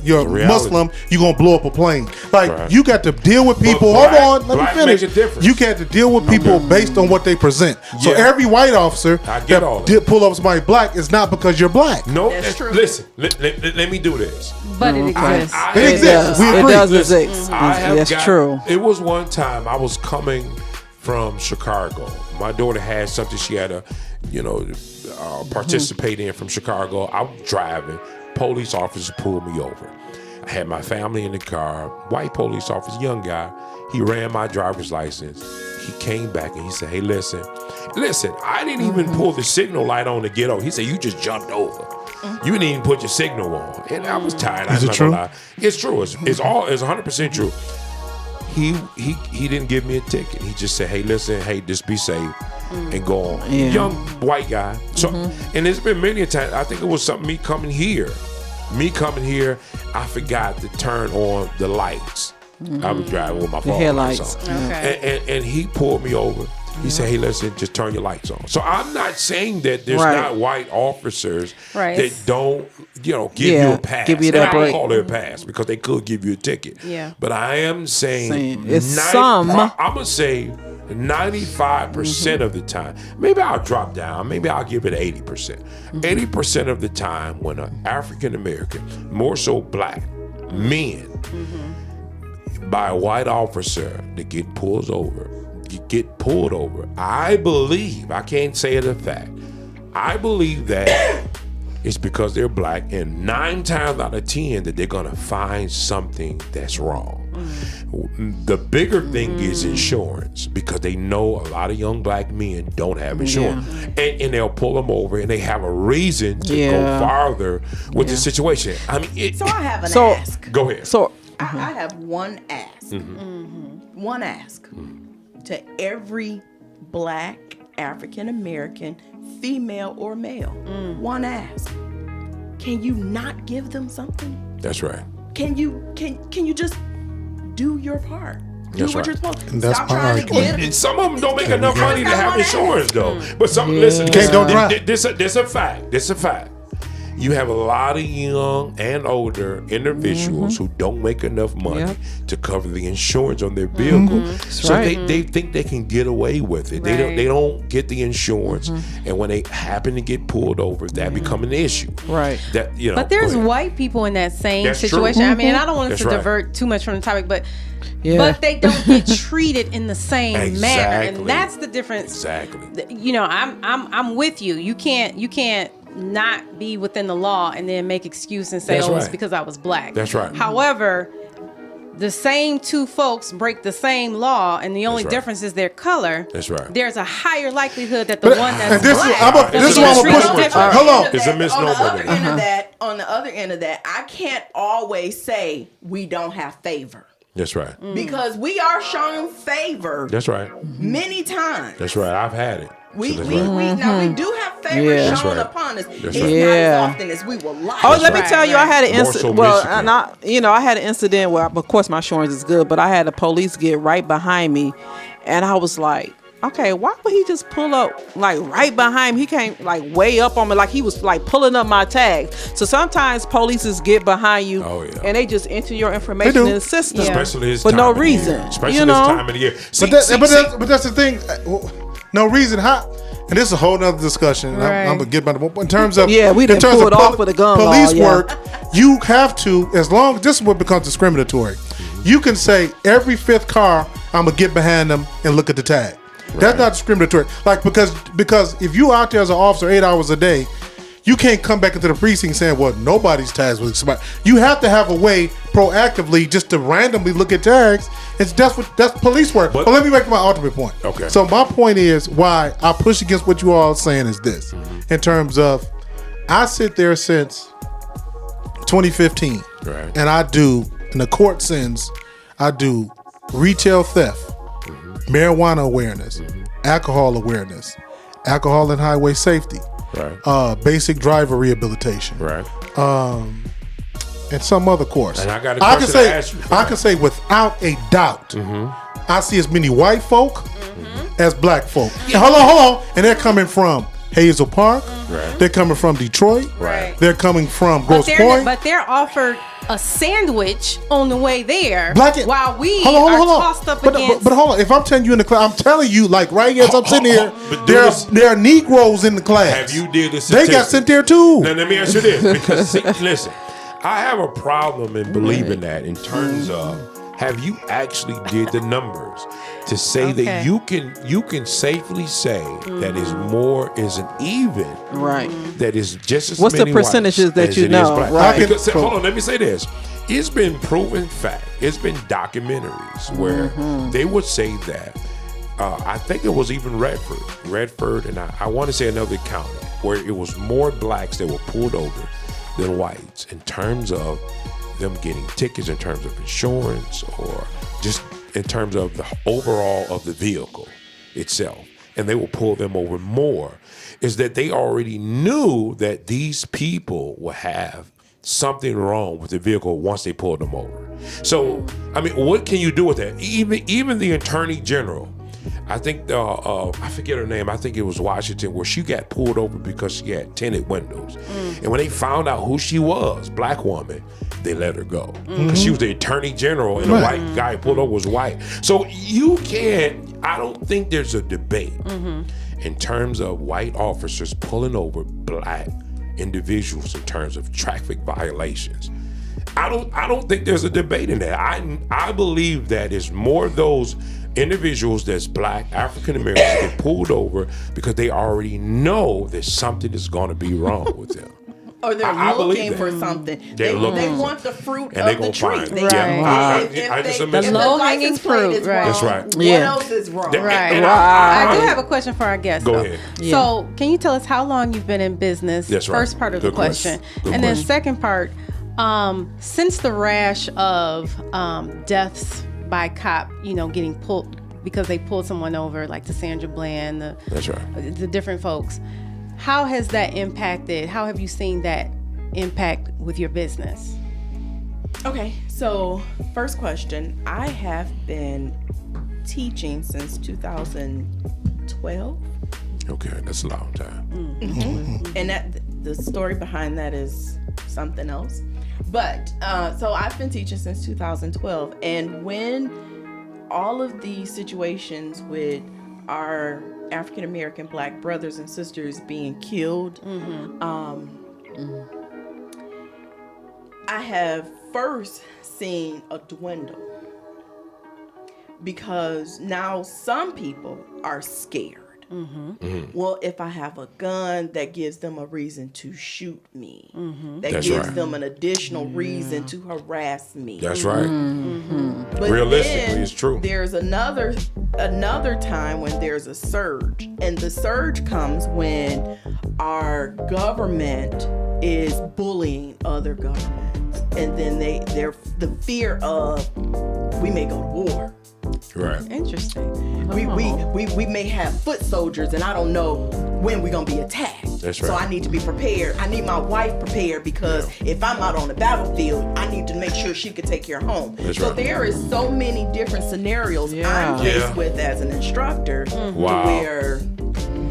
Speaker 4: you're Muslim, you're gonna blow up a plane. Like you got to deal with people. Hold on, let me finish. You got to deal with people based on what they present. So every white officer that did pull up somebody black is not because you're black.
Speaker 1: No, that's true. Listen, let me do this.
Speaker 3: But it exists.
Speaker 4: It exists.
Speaker 5: It does exist. That's true.
Speaker 1: It was one time I was coming from Chicago. My daughter had something she had to, participate in from Chicago. I was driving. Police officer pulled me over. I had my family in the car. White police officer, young guy. He ran my driver's license. He came back and he said, hey, listen, I didn't even pull the signal light on to get over. He said, you just jumped over. You didn't even put your signal on. And I was tired.
Speaker 4: Is it true?
Speaker 1: It's true. It's 100% true. He didn't give me a ticket. He just said, hey, listen, just be safe and go on.
Speaker 5: Yeah.
Speaker 1: Young white guy. So, and there's been many a times, I think it was something me coming here, I forgot to turn on the lights. I was driving with my phone.
Speaker 5: The headlights.
Speaker 3: Okay.
Speaker 1: And he pulled me over. He said, hey, listen, just turn your lights on. So I'm not saying that there's not white officers that don't, give you a pass.
Speaker 5: Give you that break.
Speaker 1: I don't call it a pass because they could give you a ticket.
Speaker 3: Yeah.
Speaker 1: But I am saying
Speaker 5: some.
Speaker 1: I'm going to say 95% of the time. Maybe I'll drop down. Maybe I'll give it 80%. 80% of the time when an African American, more so black men, by a white officer that get pulled over, I believe, I can't say it a fact, I believe that it's because they're black, and 9 times out of 10 that they're gonna find something that's wrong. The bigger thing is insurance, because they know a lot of young black men don't have insurance, and they'll pull them over, and they have a reason to go farther with the situation. I mean,
Speaker 2: so I have an ask.
Speaker 1: Go ahead.
Speaker 5: So
Speaker 2: I have one ask. One ask to every black African American, female or male. One ask. Can you not give them something?
Speaker 1: That's right.
Speaker 2: Can you just do your part? Do what you're supposed to.
Speaker 4: And that's my argument.
Speaker 1: And some of them don't make enough money to have insurance, though. But some, listen,
Speaker 4: don't drive.
Speaker 1: This a fact. you have a lot of young and older individuals who don't make enough money to cover the insurance on their vehicle. So they think they can get away with it. They don't get the insurance, and when they happen to get pulled over, that become an issue.
Speaker 5: Right.
Speaker 1: That
Speaker 3: but there's white people in that same situation. I mean, I don't want us to divert too much from the topic, but they don't get treated in the same manner, and that's the difference. Exactly. You know, I'm with you. You can't not be within the law and then make excuse and say, it's because I was black.
Speaker 1: That's right.
Speaker 3: However, the same two folks break the same law, and the only difference is their color.
Speaker 1: That's right.
Speaker 3: There's a higher likelihood that the one that's black.
Speaker 1: This is what I'm gonna push. Hold on. It's a misnomer.
Speaker 2: On the other end of that, I can't always say we don't have favor.
Speaker 1: That's right.
Speaker 2: Because we are shown favor.
Speaker 1: That's right.
Speaker 2: Many times.
Speaker 1: That's right. I've had it.
Speaker 2: We do have favor shown upon us. It's not as often as we would like.
Speaker 5: Oh, let me tell you, I had an incident. Well, I had an incident where, of course, my insurance is good, but I had the police get right behind me, and I was like, okay, why would he just pull up like right behind me? He came like way up on me, like he was like pulling up my tag. So sometimes police get behind you and they just enter your information in the system,
Speaker 1: especially
Speaker 5: for no reason.
Speaker 1: Especially this time of the year.
Speaker 4: But that's the thing. No reason. How? And this is a whole nother discussion.
Speaker 5: Right.
Speaker 4: I'm gonna get back to in terms of
Speaker 5: we didn't pull it off with a gun.
Speaker 4: Police work. You have to, as long as this is what becomes discriminatory. You can say every fifth car, I'm gonna get behind them and look at the tag. That's not discriminatory. Like because if you out there as an officer 8 hours a day, you can't come back into the precinct saying, well, nobody's tags was expired. You have to have a way proactively just to randomly look at tags. That's police work. But let me make my ultimate point.
Speaker 1: Okay.
Speaker 4: So my point is why I push against what you all are saying is this. In terms of, I sit there since 2015.
Speaker 1: Right.
Speaker 4: And I do, in the court sends, I do retail theft, marijuana awareness, alcohol awareness, alcohol and highway safety, basic driver rehabilitation, and some other course.
Speaker 1: And I got a question to ask you.
Speaker 4: I can say without a doubt, I see as many white folk as black folk. And hold on, and they're coming from Hazel Park. They're coming from Detroit. They're coming from Grosse Pointe.
Speaker 3: But they're offered a sandwich on the way there while we
Speaker 4: hold on.
Speaker 3: tossed up against.
Speaker 4: But hold on. If I'm telling you in the class, I'm telling you, like right here as I'm sitting here, there are Negroes in the class.
Speaker 1: Have you did this?
Speaker 4: They got sent there too.
Speaker 1: Now let me ask you this, because see, listen, I have a problem in believing that in terms of, have you actually did the numbers to say that you can safely say that is an even, that is just as
Speaker 5: what's
Speaker 1: many
Speaker 5: the percentages that you know,
Speaker 1: Because, hold on, let me say this. It's been proven fact. It's been documentaries where they would say that. I think it was even Redford, and I want to say another county where it was more blacks that were pulled over than whites in terms of them getting tickets, in terms of insurance, or just in terms of the overall of the vehicle itself. And they will pull them over more, is that they already knew that these people will have something wrong with the vehicle once they pull them over. So, I mean, what can you do with that? Even the Attorney General, I think, I forget her name, I think it was Washington, where she got pulled over because she had tinted windows. And when they found out who she was, black woman, they let her go. Because she was the Attorney General and the white guy pulled over was white. So I don't think there's a debate in terms of white officers pulling over black individuals in terms of traffic violations. I don't think there's a debate in that. I believe that it's more of those individuals that's black, African Americans get pulled over because they already know that something is going to be wrong with them.
Speaker 2: Or they're looking for something. They want the fruit of the tree.
Speaker 3: The low-hanging fruit.
Speaker 1: That's right.
Speaker 2: What else is wrong?
Speaker 3: I do have a question for our guest.
Speaker 1: Go ahead.
Speaker 3: So, can you tell us how long you've been in business?
Speaker 1: That's right.
Speaker 3: First part of the question. And then second part, since the rash of deaths by cop, getting pulled because they pulled someone over, like the Sandra Bland, the different folks. How has that impacted? How have you seen that impact with your business?
Speaker 2: Okay, so first question. I have been teaching since 2012.
Speaker 1: Okay, that's a long time.
Speaker 2: And the story behind that is something else. But so I've been teaching since 2012, and when all of these situations with our African American Black brothers and sisters being killed, I have first seen a dwindle, because now some people are scared. Well, if I have a gun, that gives them a reason to shoot me. That
Speaker 1: That's
Speaker 2: gives
Speaker 1: right.
Speaker 2: them an additional reason to harass me.
Speaker 1: That's right.
Speaker 2: But
Speaker 1: Realistically,
Speaker 2: then
Speaker 1: it's true.
Speaker 2: There's another time when there's a surge, and the surge comes when our government is bullying other governments, and then they're the fear of we may go to war.
Speaker 1: Right.
Speaker 3: Interesting.
Speaker 2: We may have foot soldiers, and I don't know when we're gonna be attacked.
Speaker 1: That's right.
Speaker 2: So I need to be prepared. I need my wife prepared, because if I'm out on the battlefield, I need to make sure she can take care of home.
Speaker 1: That's
Speaker 2: so
Speaker 1: right.
Speaker 2: there is so many different scenarios I'm faced with as an instructor.
Speaker 1: Wow.
Speaker 2: Where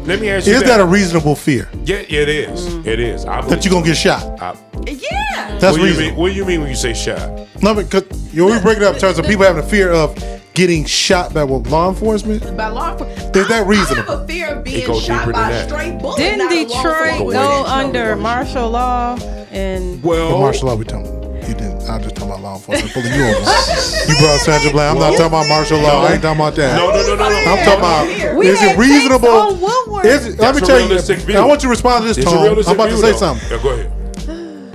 Speaker 1: Let me ask you
Speaker 4: Is that a reasonable fear
Speaker 1: Yeah, it is. It is. I
Speaker 4: that you're gonna get shot?
Speaker 2: yeah.
Speaker 4: That's
Speaker 1: what do you
Speaker 4: reasonable.
Speaker 1: mean? What do you mean when you say shot?
Speaker 4: No, because we break it up in terms of people having a fear of getting shot by law enforcement.
Speaker 2: By law enforcement,
Speaker 4: Is that reasonable?
Speaker 2: I have a fear of being
Speaker 1: goes
Speaker 2: shot
Speaker 1: deeper than
Speaker 2: by a
Speaker 1: that.
Speaker 2: straight bullet.
Speaker 3: Didn't
Speaker 2: not a
Speaker 3: Detroit
Speaker 2: lawful
Speaker 3: go
Speaker 2: intentional
Speaker 3: under
Speaker 2: abortion.
Speaker 3: martial law? And
Speaker 4: But
Speaker 1: Well,
Speaker 4: martial law, we talking. You didn't. I was just talking about law enforcement. Pulling you over. You brought Sandra Bland. I'm not talking about martial law. I ain't talking about that.
Speaker 1: no.
Speaker 4: I'm talking about.
Speaker 3: We
Speaker 4: Is
Speaker 3: had
Speaker 4: it reasonable?
Speaker 3: tapes on Woodward.
Speaker 4: Let me
Speaker 1: That's a
Speaker 4: tell you.
Speaker 1: realistic view.
Speaker 4: I want you to respond to this,
Speaker 1: It's a
Speaker 4: Tom.
Speaker 1: realistic
Speaker 4: I'm about to
Speaker 1: view,
Speaker 4: say
Speaker 1: though.
Speaker 4: something.
Speaker 1: Yeah, go ahead.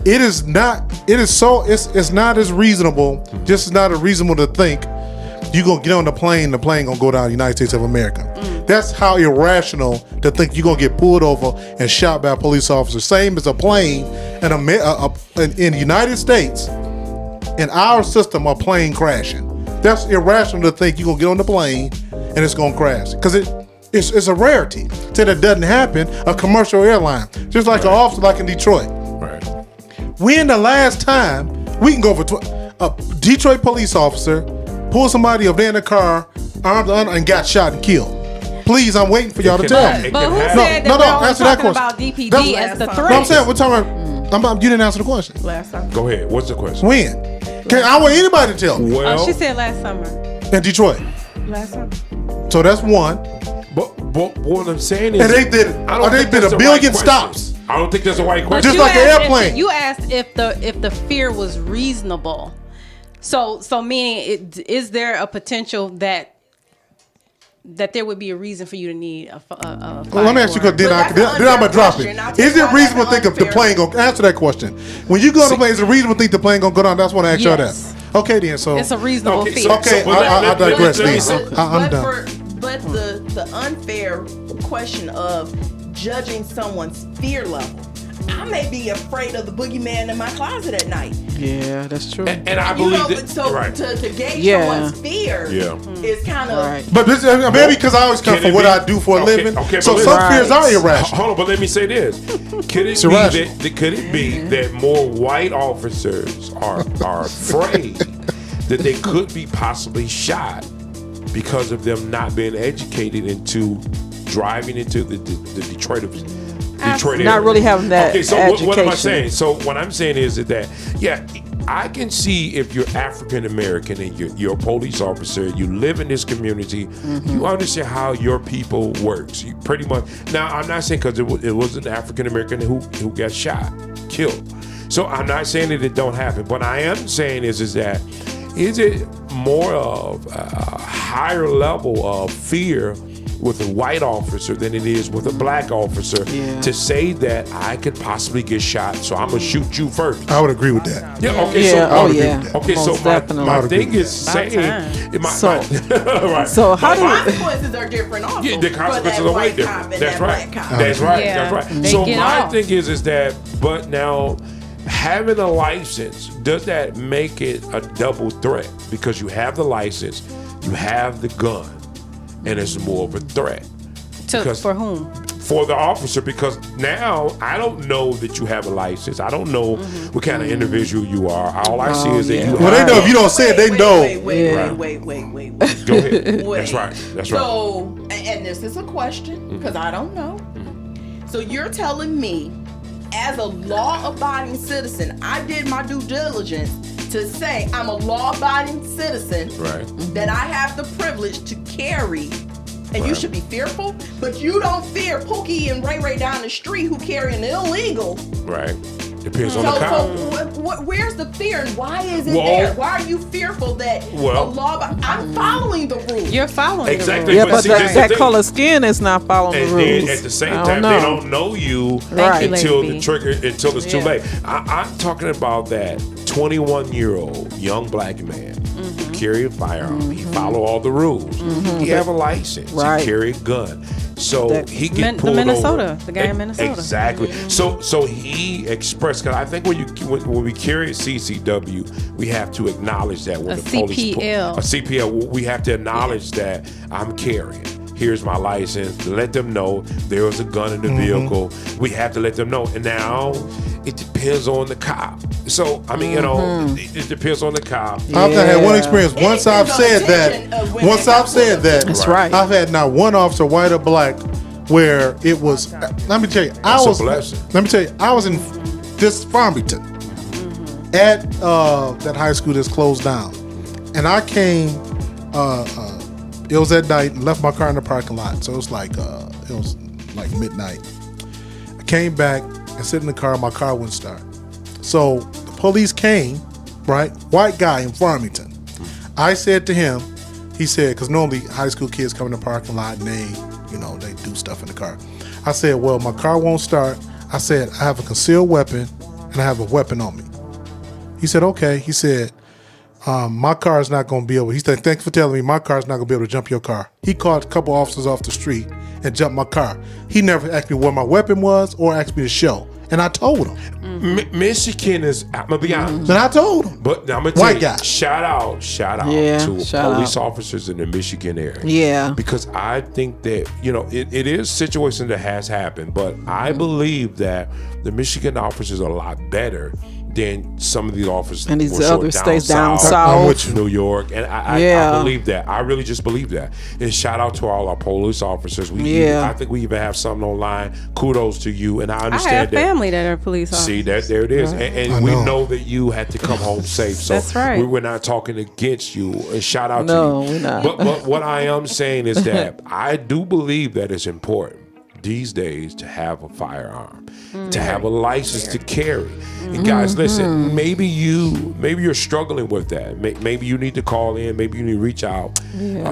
Speaker 4: It is not. It is so. It's not as reasonable. Just as not as reasonable to think you gonna get on the plane gonna go down the United States of America. That's how irrational to think you're gonna get pulled over and shot by a police officer. Same as a plane in the United States. In our system, a plane crashing. That's irrational to think you're gonna get on the plane and it's gonna crash, because it's a rarity. Till it doesn't happen, a commercial airline, just like an officer like in Detroit.
Speaker 1: Right.
Speaker 4: When the last time we can go for a Detroit police officer pulled somebody up there in the car, armed and got shot and killed? Please, I'm waiting for y'all to
Speaker 1: It
Speaker 4: tell
Speaker 1: can-
Speaker 4: me.
Speaker 1: it
Speaker 3: but
Speaker 1: can
Speaker 3: who
Speaker 1: happen.
Speaker 3: said that
Speaker 4: No,
Speaker 3: we're only
Speaker 4: answer that
Speaker 3: talking
Speaker 4: question.
Speaker 3: about DPD
Speaker 4: That's-
Speaker 3: as the
Speaker 2: No,
Speaker 3: threat?
Speaker 4: No, I'm saying we're talking about. You didn't answer the question.
Speaker 2: Last time.
Speaker 1: Go ahead. What's the question?
Speaker 4: When? Okay, I want anybody to tell me.
Speaker 1: Well,
Speaker 3: She said last summer.
Speaker 4: In Detroit.
Speaker 2: Last time.
Speaker 4: So that's one.
Speaker 1: but what I'm saying is,
Speaker 4: And they did.
Speaker 1: I don't
Speaker 4: They
Speaker 1: think
Speaker 4: did
Speaker 1: that's
Speaker 4: a
Speaker 1: the
Speaker 4: billion
Speaker 1: right
Speaker 4: stops.
Speaker 1: question. I don't think that's a right
Speaker 3: But
Speaker 1: question.
Speaker 4: Just
Speaker 3: you
Speaker 4: like an
Speaker 3: asked
Speaker 4: airplane.
Speaker 3: you asked if the fear was reasonable. So meaning, is there a potential that there would be a reason for you to need a
Speaker 4: Well, let me ask you, because then
Speaker 2: But
Speaker 4: I'm
Speaker 2: that's an
Speaker 4: gonna
Speaker 2: unfair
Speaker 4: drop it.
Speaker 2: question. I'll tell
Speaker 4: Is
Speaker 2: you
Speaker 4: it
Speaker 2: why
Speaker 4: reasonable to
Speaker 2: that's
Speaker 4: think if the
Speaker 2: unfair.
Speaker 4: plane gonna answer that question? When you go on the plane, is it reasonable to think the plane gonna go down? That's what I asked y'all that.
Speaker 3: Yes.
Speaker 4: Okay, then. So
Speaker 3: It's a reasonable
Speaker 1: Okay,
Speaker 3: fear.
Speaker 4: okay,
Speaker 1: So, well,
Speaker 4: I
Speaker 1: let-
Speaker 4: digress.
Speaker 1: let me
Speaker 4: Then
Speaker 1: say-
Speaker 4: I'm done.
Speaker 2: But the unfair question of judging someone's fear level. I may be afraid of the boogeyman in my closet at night.
Speaker 5: Yeah, that's true.
Speaker 1: and I
Speaker 2: You
Speaker 1: believe
Speaker 2: know,
Speaker 1: that.
Speaker 2: so
Speaker 1: right.
Speaker 2: to gauge
Speaker 5: Yeah.
Speaker 2: someone's fear
Speaker 1: Yeah.
Speaker 2: is kind of
Speaker 5: Right.
Speaker 4: But this, maybe because I always come
Speaker 1: Can
Speaker 4: from
Speaker 1: it
Speaker 4: what
Speaker 1: be-
Speaker 4: I do for a
Speaker 1: okay,
Speaker 4: living.
Speaker 1: okay,
Speaker 4: So
Speaker 1: but
Speaker 4: some
Speaker 5: listen-
Speaker 4: fears are
Speaker 5: Right.
Speaker 4: irrational.
Speaker 1: Hold on, but let me say this: could it be
Speaker 4: irrational.
Speaker 1: could it be that more white officers are afraid that they could be possibly shot because of them not being educated into driving into the Detroit area?
Speaker 5: Not really having that
Speaker 1: Okay, so what am I
Speaker 5: education.
Speaker 1: saying? So what I'm saying is that yeah, I can see if you're African American and you're a police officer, you live in this community, you understand how your people works. You pretty much. Now I'm not saying because it was an African American who got shot, killed. So I'm not saying that it don't happen, but I am saying is that is it more of a higher level of fear with a white officer than it is with a black officer to say that I could possibly get shot, so I'm gonna shoot you first.
Speaker 4: I would agree with that.
Speaker 1: Yeah. Okay.
Speaker 5: Yeah,
Speaker 1: So
Speaker 5: oh,
Speaker 4: agree with
Speaker 5: yeah.
Speaker 4: that.
Speaker 1: okay.
Speaker 5: Most
Speaker 1: So
Speaker 5: definitely.
Speaker 1: my
Speaker 4: I would agree
Speaker 1: thing
Speaker 4: with
Speaker 1: is saying,
Speaker 5: So-
Speaker 1: right.
Speaker 5: So how do
Speaker 2: consequences are different also.
Speaker 1: Yeah, the
Speaker 2: for
Speaker 1: consequences
Speaker 2: that
Speaker 1: are way
Speaker 2: white
Speaker 1: different.
Speaker 2: cop and
Speaker 1: That's
Speaker 2: that
Speaker 1: right.
Speaker 2: black cop.
Speaker 1: That's right.
Speaker 3: Yeah.
Speaker 1: That's right.
Speaker 3: They
Speaker 1: So
Speaker 3: get
Speaker 1: my
Speaker 3: off.
Speaker 1: thing is that, but now having a license, does that make it a double threat? Because you have the license, you have the gun, and it's more of a threat. Because-
Speaker 3: For whom?
Speaker 1: For the officer, because now I don't know that you have a license. I don't know what kind of individual you are. All I see is that you.
Speaker 4: Well, they know if you don't say it, they know.
Speaker 2: Wait.
Speaker 1: Go ahead.
Speaker 2: Wait.
Speaker 1: That's right. That's right.
Speaker 2: So, and this is a question because I don't know. So you're telling me as a law-abiding citizen, I did my due diligence to say I'm a law-abiding citizen,
Speaker 1: Right.
Speaker 2: that I have the privilege to carry, and you should be fearful, but you don't fear Pookie and Ray Ray down the street who carry an illegal.
Speaker 1: Right. Depends on the cop.
Speaker 2: So where's the fear and why is it
Speaker 1: Well,
Speaker 2: there? Why are you fearful that
Speaker 1: well,
Speaker 2: a law? I'm following the rules.
Speaker 3: You're following
Speaker 1: Exactly.
Speaker 3: the
Speaker 5: Yeah,
Speaker 3: rules.
Speaker 5: but
Speaker 1: see, this is the
Speaker 5: that
Speaker 1: thing.
Speaker 5: color skin is not following
Speaker 1: And
Speaker 5: the rules.
Speaker 1: then at the same
Speaker 5: I
Speaker 1: time,
Speaker 5: know.
Speaker 1: they don't know you
Speaker 5: Right.
Speaker 1: until
Speaker 3: Lady
Speaker 1: the
Speaker 3: B.
Speaker 1: trigger, until it's too
Speaker 2: Yeah.
Speaker 1: late. I'm talking about that 21-year-old young black man who carry a firearm. He follow all the rules. He have a license.
Speaker 5: Right.
Speaker 1: He carry a gun. So
Speaker 5: That-
Speaker 1: he get
Speaker 3: The
Speaker 1: pulled
Speaker 3: Minnesota,
Speaker 1: over.
Speaker 3: the guy in Minnesota.
Speaker 1: Exactly. So he expressed, because I think when we carry a CCW, we have to acknowledge that when
Speaker 3: A
Speaker 1: the police
Speaker 3: CPL.
Speaker 1: a CPL, we have to acknowledge that I'm carrying. Here's my license. Let them know there was a gun in the vehicle. We have to let them know. And now it depends on the cop. So I mean, it depends on the cop.
Speaker 4: I've had one experience.
Speaker 2: It
Speaker 4: Once I've
Speaker 2: depends on
Speaker 4: said
Speaker 2: the
Speaker 4: that,
Speaker 2: intention of when
Speaker 4: once
Speaker 2: they
Speaker 4: I've
Speaker 2: got
Speaker 4: said
Speaker 2: pulled.
Speaker 4: that,
Speaker 5: That's right.
Speaker 4: I've had not one officer, white or black, where it was. Let me tell you,
Speaker 1: That's a blessing.
Speaker 4: Let me tell you, I was in this Farmington at that high school that's closed down, and I came. It was at night and left my car in the parking lot, so it was like midnight. I came back and sit in the car. My car wouldn't start, so the police came. Right, white guy in Farmington. I said to him, he said, because normally high school kids come in the parking lot and they do stuff in the car. I said, well, my car won't start. I said, I have a concealed weapon and I have a weapon on me. He said, okay. He said, my car is not going to be able. He said, thanks for telling me my car is not going to be able to jump your car. He called a couple officers off the street and jumped my car. He never asked me where my weapon was or asked me to show. And I told him.
Speaker 1: Michigan is, I'm going to be honest.
Speaker 4: Then I told him.
Speaker 1: But I'm gonna tell
Speaker 4: White
Speaker 1: you,
Speaker 4: guy.
Speaker 1: shout out
Speaker 5: Yeah,
Speaker 1: to
Speaker 5: shout
Speaker 1: police
Speaker 5: out.
Speaker 1: officers in the Michigan area.
Speaker 5: Yeah.
Speaker 1: Because I think that, it is a situation that has happened, but I believe that the Michigan officers are a lot better than some of the officers
Speaker 5: And these
Speaker 1: were sort
Speaker 5: other
Speaker 1: of
Speaker 5: states down
Speaker 4: I'm
Speaker 5: south.
Speaker 4: with you.
Speaker 1: New York, and I
Speaker 5: Yeah.
Speaker 1: believe that. I really just believe that. And shout out to all our police officers.
Speaker 5: Yeah.
Speaker 1: I think we even have something online. Kudos to you, and I
Speaker 3: I
Speaker 1: understand
Speaker 3: have
Speaker 1: that.
Speaker 3: family that are police officers.
Speaker 1: See that there it is, and
Speaker 4: I
Speaker 1: we
Speaker 4: know.
Speaker 1: know that you had to come home safe. So
Speaker 3: That's right.
Speaker 1: we're not talking against you. And shout out
Speaker 5: No,
Speaker 1: to you.
Speaker 5: we're not.
Speaker 1: But what I am saying is that I do believe that it's important these days to have a firearm, to have a license to carry. And guys, listen, maybe you're struggling with that. Maybe you need to call in. Maybe you need to reach out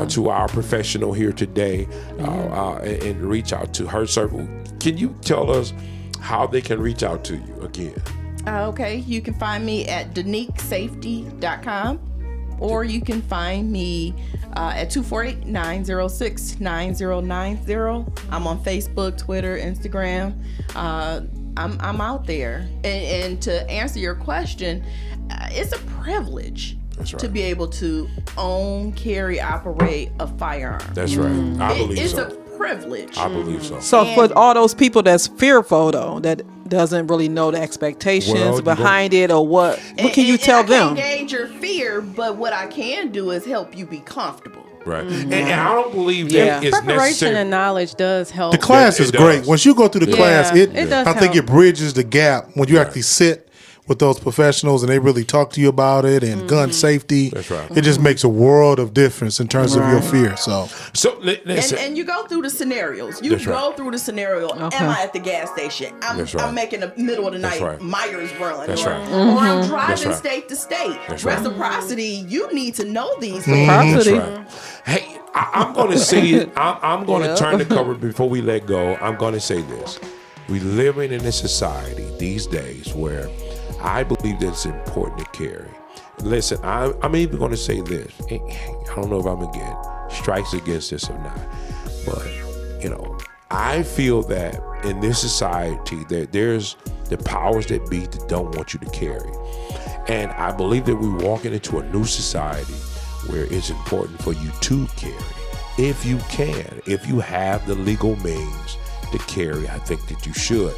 Speaker 1: to our professional here today and reach out to her circle. Can you tell us how they can reach out to you again?
Speaker 2: Okay, you can find me at daniquesafety.com, or you can find me at 248-906-9090. I'm on Facebook, Twitter, Instagram. I'm out there. And to answer your question, it's a privilege
Speaker 1: That's right.
Speaker 2: to be able to own, carry, operate a firearm.
Speaker 1: That's right. I believe
Speaker 2: It's
Speaker 1: so.
Speaker 2: a privilege.
Speaker 1: I believe so.
Speaker 5: So for all those people that's fearful though, that doesn't really know the expectations
Speaker 1: Well, you
Speaker 5: behind it or what can you
Speaker 2: And
Speaker 5: tell
Speaker 2: I
Speaker 5: them?
Speaker 2: can't gauge your fear, but what I can do is help you be comfortable.
Speaker 1: Right. And I don't believe
Speaker 5: Yeah.
Speaker 1: that it's
Speaker 3: Preparation
Speaker 1: necessary.
Speaker 3: and knowledge does help.
Speaker 4: The class
Speaker 1: It
Speaker 4: is great.
Speaker 1: does.
Speaker 4: Once you go through the class,
Speaker 3: Yeah, it does
Speaker 4: I think
Speaker 3: help.
Speaker 4: it bridges the gap when you actually sit with those professionals and they really talk to you about it and gun safety.
Speaker 1: That's right.
Speaker 4: It just makes a world of difference in terms of your fear. So
Speaker 1: So listen.
Speaker 2: And you go through the scenarios. You
Speaker 1: That's
Speaker 2: go
Speaker 1: right.
Speaker 2: through the scenario.
Speaker 5: Okay.
Speaker 2: Am I at the gas station?
Speaker 1: That's right.
Speaker 2: I'm making the middle of the
Speaker 1: That's
Speaker 2: night
Speaker 1: right.
Speaker 2: Myers run.
Speaker 1: That's
Speaker 2: or,
Speaker 1: right.
Speaker 2: or I'm driving
Speaker 1: That's right.
Speaker 2: state to state.
Speaker 1: That's right.
Speaker 2: Reciprocity, you need to know these things.
Speaker 1: That's
Speaker 5: Property.
Speaker 1: right. Hey, I'm going to say it. I'm going to turn the cover before we let go. I'm going to say this. We living in a society these days where I believe that it's important to carry. Listen, I'm even going to say this. I don't know if I'm going to get strikes against this or not. But, I feel that in this society that there's the powers that be that don't want you to carry. And I believe that we're walking into a new society where it's important for you to carry. If you can, if you have the legal means to carry, I think that you should.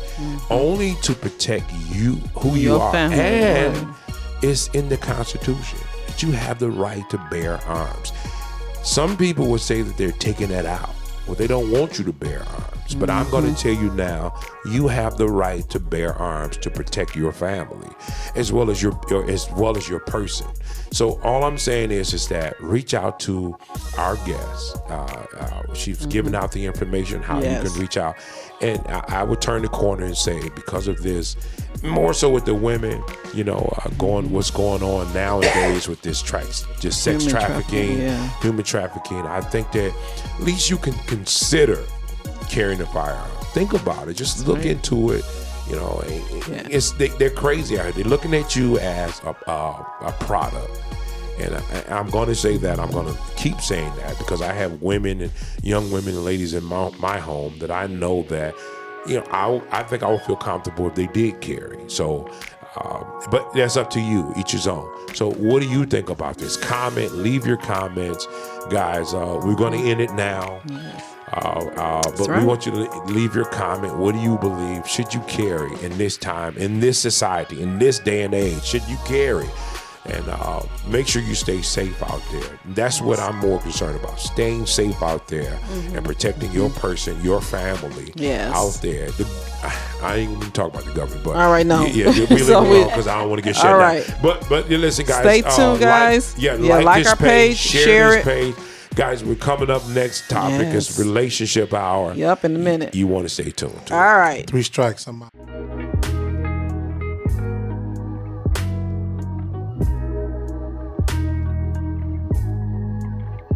Speaker 1: Only to protect you, who you
Speaker 5: Your
Speaker 1: are.
Speaker 5: family,
Speaker 1: And
Speaker 5: right.
Speaker 1: it's in the Constitution that you have the right to bear arms. Some people would say that they're taking that out. Well, they don't want you to bear arms. But I'm going to tell you now, you have the right to bear arms to protect your family as well as your person. So all I'm saying is that reach out to our guest. She's giving out the information how you can reach out. And I would turn the corner and say, because of this, more so with the women, what's going on nowadays with this just sex trafficking, human trafficking. I think that at least you can consider carrying a firearm. Think about it. Just look into it. They're crazy out here. They're looking at you as a product. And I'm going to say that. I'm going to keep saying that because I have women and young women and ladies in my home that I know that, I think I would feel comfortable if they did carry. So, but that's up to you, each his own. So what do you think about this? Leave your comments. Guys, we're going to end it now. But we want you to leave your comment. What do you believe? Should you carry in this time, in this society, in this day and age? Should you carry? And make sure you stay safe out there. That's what I'm more concerned about. Staying safe out there and protecting your person, your family out there. I ain't even talk about the government, but
Speaker 5: all right, no.
Speaker 1: Yeah, we leave it alone because I don't want to get shut down.
Speaker 5: Right.
Speaker 1: But listen, guys.
Speaker 5: Stay tuned, guys.
Speaker 1: Like
Speaker 5: our page,
Speaker 1: share this page. Guys, we're coming up next topic is relationship hour.
Speaker 5: Yep, in a minute.
Speaker 1: You want to stay tuned.
Speaker 5: All right.
Speaker 4: 3 strikes. I'm out.